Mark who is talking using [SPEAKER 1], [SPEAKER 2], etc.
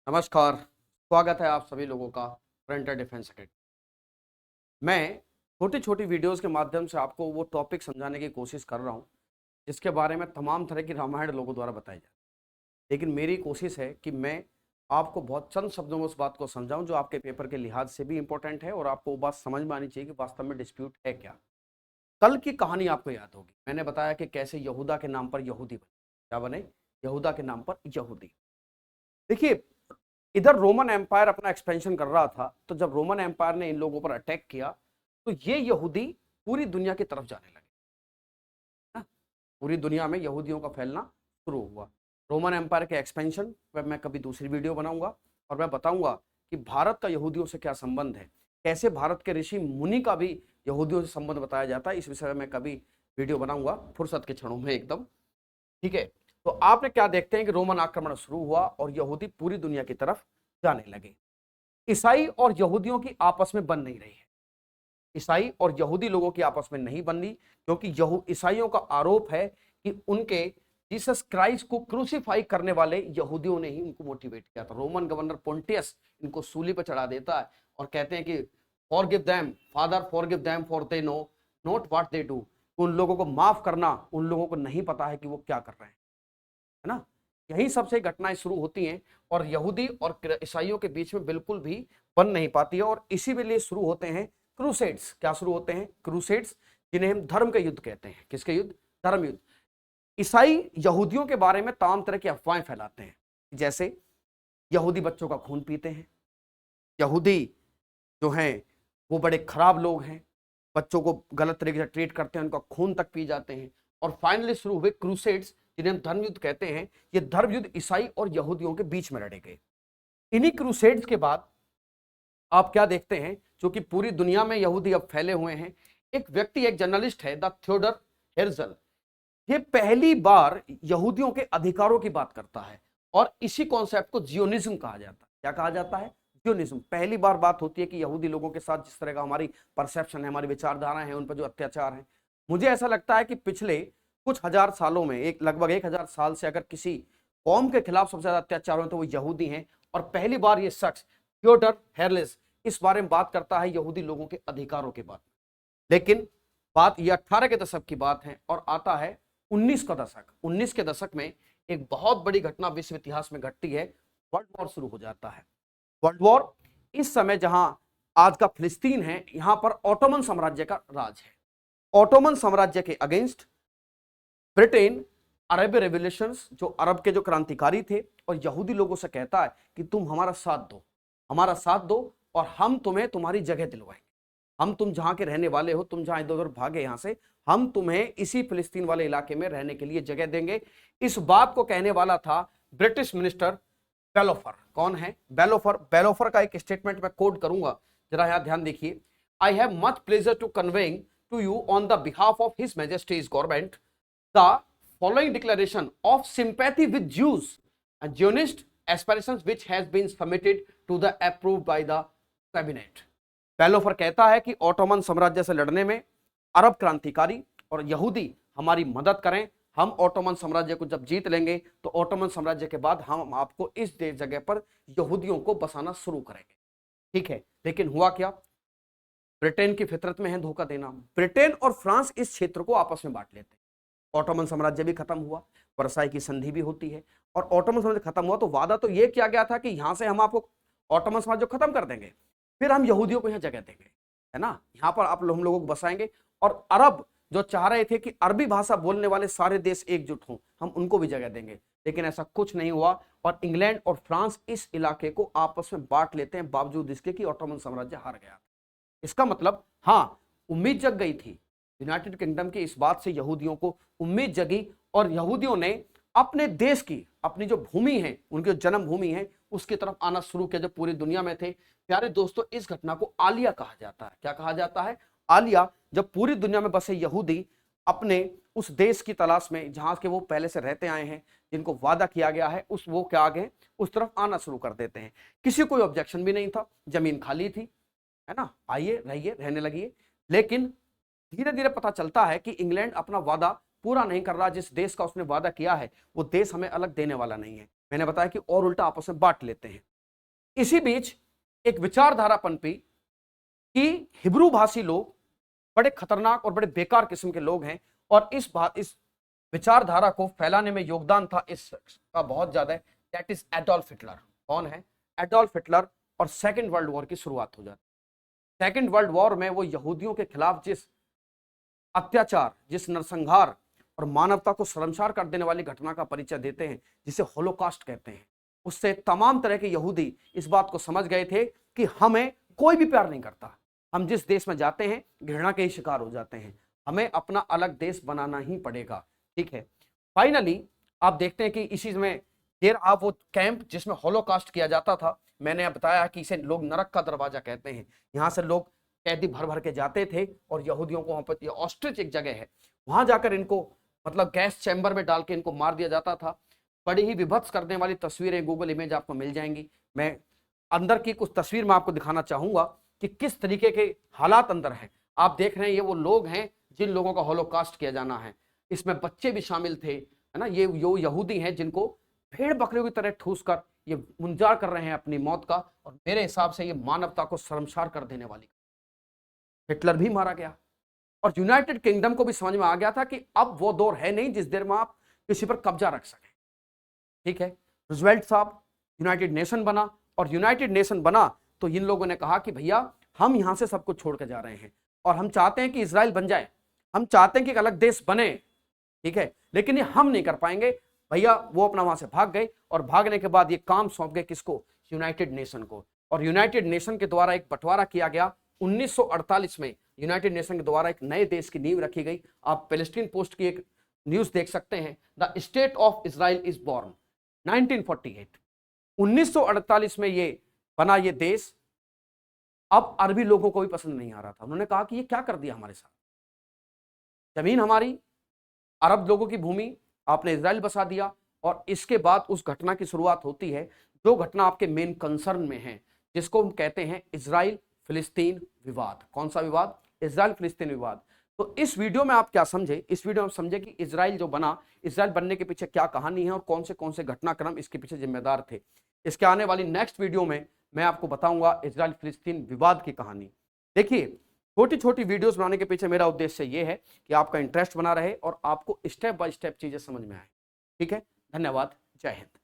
[SPEAKER 1] नमस्कार। स्वागत है आप सभी लोगों का फ्रंटियर डिफेंस एकेडमी। मैं छोटी छोटी वीडियोस के माध्यम से आपको वो टॉपिक समझाने की कोशिश कर रहा हूँ जिसके बारे में तमाम तरह की रामायण लोगों द्वारा बताई जाती है। लेकिन मेरी कोशिश है कि मैं आपको बहुत चंद शब्दों में उस बात को समझाऊं जो आपके पेपर के लिहाज से भी इंपॉर्टेंट है और आपको वो बात समझ में आनी चाहिए कि वास्तव में डिस्प्यूट है क्या। कल की कहानी आपको याद होगी, मैंने बताया कि कैसे यहूदा के नाम पर यहूदी बने। क्या बने? यहूदा के नाम पर यहूदी। देखिए, इधर रोमन एम्पायर अपना एक्सपेंशन कर रहा था, तो जब रोमन एम्पायर ने इन लोगों पर अटैक किया तो ये यहूदी पूरी दुनिया की तरफ जाने लगे ना। पूरी दुनिया में यहूदियों का फैलना शुरू हुआ। रोमन एम्पायर के एक्सपेंशन पर मैं कभी दूसरी वीडियो बनाऊंगा और मैं बताऊंगा कि भारत का यहूदियों से क्या संबंध है, कैसे भारत के ऋषि मुनि का भी यहूदियों से संबंध बताया जाता है। इस विषय में मैं कभी वीडियो बनाऊंगा फुर्सत के क्षणों में एकदम। ठीक है, तो आपने क्या देखते हैं कि रोमन आक्रमण शुरू हुआ और यहूदी पूरी दुनिया की तरफ जाने लगे। ईसाई और यहूदियों की आपस में बन नहीं रही है। ईसाई और यहूदी लोगों की आपस में नहीं बन रही, क्योंकि ईसाइयों का आरोप है कि उनके जीसस क्राइस्ट को क्रूसीफाई करने वाले यहूदियों ने ही उनको मोटिवेट किया था। रोमन गवर्नर पोंटियस इनको सूली पर चढ़ा देता है और कहते हैं कि forgive them father, forgive them for they know not what they do. उन लोगों को माफ करना, उन लोगों को नहीं पता है कि वो क्या कर रहे हैं, है ना। यही सबसे घटनाएं शुरू होती हैं और यहूदी और ईसाइयों के बीच में बिल्कुल भी बन नहीं पाती है। और इसी के लिए शुरू होते हैं क्रूसेड्स। क्या शुरू होते हैं? क्रूसेड्स, जिन्हें हम धर्म के युद्ध कहते हैं। किसके युद्ध? धर्म युद्ध। ईसाई यहूदियों के बारे में तमाम तरह की अफवाहें फैलाते हैं, जैसे यहूदी बच्चों का खून पीते हैं, यहूदी जो हैं वो बड़े खराब लोग हैं, बच्चों को गलत तरीके से ट्रीट करते हैं, उनका खून तक पी जाते हैं। और फाइनली शुरू हुए क्रूसेड्स, जिन्हें हम धर्म युद्ध कहते हैं। ये धर्म युद्ध ईसाई और यहूदियों के बीच में लड़े गए। इन्हीं क्रूसेड्स के बाद आप क्या देखते हैं, जो कि पूरी दुनिया में यहूदी अब फैले हुए हैं। एक व्यक्ति, एक जर्नलिस्ट है, द थियोडर हेर्जल। ये पहली बार यहूदियों के अधिकारों की बात करता है और इसी कॉन्सेप्ट को जियोनिज्म कहा जाता है। क्या कहा जाता है? जियोनिज्म। पहली बार बात होती है कि यहूदी लोगों के साथ जिस तरह का हमारी परसेप्शन है, हमारी विचारधारा है, उन पर जो अत्याचार है। मुझे ऐसा लगता है कि पिछले कुछ हजार सालों में, एक लगभग 1000 साल से अगर किसी कौम के खिलाफ सबसे ज्यादा अत्याचार हो तो वो यहूदी हैं। और पहली बार ये शख्स थियोडर हेर्लिस इस बारे में बात करता है यहूदी लोगों के अधिकारों के बारे में। लेकिन बात ये 18 के दशक की बात है और आता है 19 का दशक। 19 के दशक में एक बहुत बड़ी घटना विश्व इतिहास में घटती है। वर्ल्ड वॉर शुरू हो जाता है। वर्ल्ड वॉर इस समय जहां आज का फिलिस्तीन है, यहां पर ऑटोमन साम्राज्य का राज है। ऑटोमन साम्राज्य के अगेंस्ट ब्रिटेन अरब रेवोल्यूशंस, जो अरब के जो क्रांतिकारी थे, और यहूदी लोगों से कहता है कि तुम हमारा साथ दो, हमारा साथ दो और हम तुम्हें तुम्हारी जगह दिलवाएंगे। हम तुम जहां के रहने वाले हो, तुम जहां इधर उधर भागे यहां से, हम तुम्हें इसी फिलिस्तीन वाले इलाके में रहने के लिए जगह देंगे। इस बात को कहने वाला था ब्रिटिश मिनिस्टर बेलोफर। कौन है? बेलोफर। बेलोफर का एक स्टेटमेंट मैं कोट करूंगा, जरा यहां ध्यान देखिए। I have much pleasure to conveying to you on the behalf of his majesty's government the following declaration of sympathy with Jews and Zionist aspirations which has been submitted to the approved by the cabinet। बेलोफर कहता है कि Ottoman साम्राज्य से लड़ने में अरब क्रांतिकारी और यहूदी हमारी मदद करें। हम ऑटोमन साम्राज्य को जब जीत लेंगे तो ऑटोमन साम्राज्य के बाद हम आपको इस जगह पर यहूदियों को बसाना शुरू करेंगे। ठीक है, लेकिन हुआ क्या? ब्रिटेन की फितरत में है धोखा देना। ब्रिटेन और फ्रांस इस क्षेत्र को आपस में बांट लेते हैं। ऑटोमन साम्राज्य भी खत्म हुआ, वर्साई की संधि भी होती है। और ऑटोमन साम्राज्य खत्म हुआ तो वादा तो यह किया गया था कि यहां से हम आपको ऑटोमन साम्राज्य खत्म कर देंगे, फिर हम यहूदियों को यहां जगह देंगे, है ना। यहां पर आप हम लोगों को बसाएंगे। और अरब जो चाह रहे थे कि अरबी भाषा बोलने वाले सारे देश एकजुट हों, हम उनको भी जगह देंगे। लेकिन ऐसा कुछ नहीं हुआ और इंग्लैंड और फ्रांस इस इलाके को आपस में बांट लेते हैं, बावजूद इसके कि ऑटोमन साम्राज्य हार गया। इसका मतलब, हाँ, उम्मीद जग गई थी यूनाइटेड किंगडम की। इस बात से यहूदियों को उम्मीद जगी और यहूदियों ने अपने देश की, अपनी जो भूमि है, उनकी जन्म भूमि है, उसकी तरफ आना शुरू किया, जो पूरी दुनिया में थे। प्यारे दोस्तों, इस घटना को आलिया कहा जाता है। क्या कहा जाता है? आलिया। जब पूरी दुनिया में बसे यहूदी अपने उस देश की तलाश में जहां के वो पहले से रहते आए हैं, जिनको वादा किया गया है, उस वो क्या आगे उस तरफ आना शुरू कर देते हैं। किसी कोई ऑब्जेक्शन भी नहीं था, जमीन खाली थी, है ना, आइए रहिए, रहने लगिए। लेकिन धीरे धीरे पता चलता है कि इंग्लैंड अपना वादा पूरा नहीं कर रहा। जिस देश का उसने वादा किया है वो देश हमें अलग देने वाला नहीं है। मैंने बताया कि और उल्टा आपस में बांट लेते हैं। इसी बीच एक विचारधारा पनपी कि हिब्रू भाषी लोग बड़े खतरनाक और बड़े बेकार किस्म के लोग हैं, और इस विचारधारा को फैलाने में योगदान था इसका बहुत ज्यादा, दैट इज एडोल्फ हिटलर। कौन है? Adolf Hitler. और सेकेंड वर्ल्ड वॉर की शुरुआत हो जाती है। सेकेंड वर्ल्ड वॉर में वो यहूदियों के खिलाफ जिस अत्याचार, जिस नरसंहार और मानवता को शर्मसार कर देने वाली घटना का परिचय देते हैं, जिसे होलोकॉस्ट कहते हैं, उससे तमाम तरह के यहूदी इस बात को समझ गए थे कि हमें कोई भी प्यार नहीं करता, हम जिस देश में जाते हैं घृणा के ही शिकार हो जाते हैं, हमें अपना अलग देश बनाना ही पड़ेगा। ठीक है, फाइनली आप देखते हैं कि इसी में देर आप वो कैंप जिसमें होलोकॉस्ट किया जाता था, मैंने बताया कि इसे लोग नरक का दरवाजा कहते हैं, यहाँ से लोग कैदी भर भर के जाते थे और यहूदियों को वहां पर, ऑस्ट्रिच एक जगह है, वहां जाकर इनको मतलब गैस चैम्बर में डाल के इनको मार दिया जाता था। बड़ी ही विभत्स करने वाली तस्वीरें गूगल इमेज आपको मिल जाएंगी। मैं अंदर की कुछ तस्वीर में आपको दिखाना चाहूंगा कि किस तरीके के हालात अंदर हैं। आप देख रहे हैं ये वो लोग हैं जिन लोगों का होलोकॉस्ट किया जाना है, इसमें बच्चे भी शामिल थे, है ना। ये यहूदी हैं जिनको भेड़ बकरियों की तरह ठूस कर ये मुंजार कर रहे हैं अपनी मौत का, और मेरे हिसाब से ये मानवता को शर्मसार कर देने वाली। हिटलर भी मारा गया और यूनाइटेड किंगडम को भी समझ में आ गया था कि अब वो दौर है नहीं जिस देर में आप किसी पर कब्जा रख सकें। ठीक है, रूजवेल्ट साहब, यूनाइटेड नेशन बना, और यूनाइटेड नेशन बना तो इन लोगों ने कहा कि भैया हम यहां से सब कुछ छोड़ के जा रहे हैं और हम चाहते हैं कि इजराइल बन जाए, हम चाहते हैं कि एक अलग देश बने। ठीक है, लेकिन ये हम नहीं कर पाएंगे भैया। वो अपना वहां से भाग गए और भागने के बाद ये काम सौंप गए किसको? यूनाइटेड नेशन को। और यूनाइटेड नेशन के द्वारा एक बंटवारा किया गया 1948 में। यूनाइटेड नेशन के द्वारा एक नए देश की नींव रखी गई। आप पैलेस्टीन पोस्ट की एक न्यूज देख सकते हैं, the state of Israel is born 1948। 1948 में ये बना ये देश। अब अरबी लोगों को भी पसंद नहीं आ रहा था, उन्होंने कहा कि ये क्या कर दिया हमारे साथ, जमीन हमारी, अरब लोगों की भूमि, आपने इजराइल बसा दिया। और इसके बाद उस घटना की शुरुआत होती है जो घटना आपके मेन कंसर्न में है, जिसको हम कहते हैं इजराइल फिलिस्तीन विवाद। कौन सा विवाद? इजराइल फिलिस्तीन विवाद। तो इस वीडियो में आप क्या समझे? इस वीडियो में आप समझे कि इजराइल जो बना, इजराइल बनने के पीछे क्या कहानी है और कौन से घटनाक्रम इसके पीछे जिम्मेदार थे। इसके आने वाली नेक्स्ट वीडियो में मैं आपको बताऊंगा इजराइल फिलिस्तीन विवाद की कहानी। देखिए, छोटी छोटी वीडियोस बनाने के पीछे मेरा उद्देश्य ये है कि आपका इंटरेस्ट बना रहे और आपको स्टेप बाय स्टेप चीजें समझ में आए। ठीक है, धन्यवाद, जय हिंद।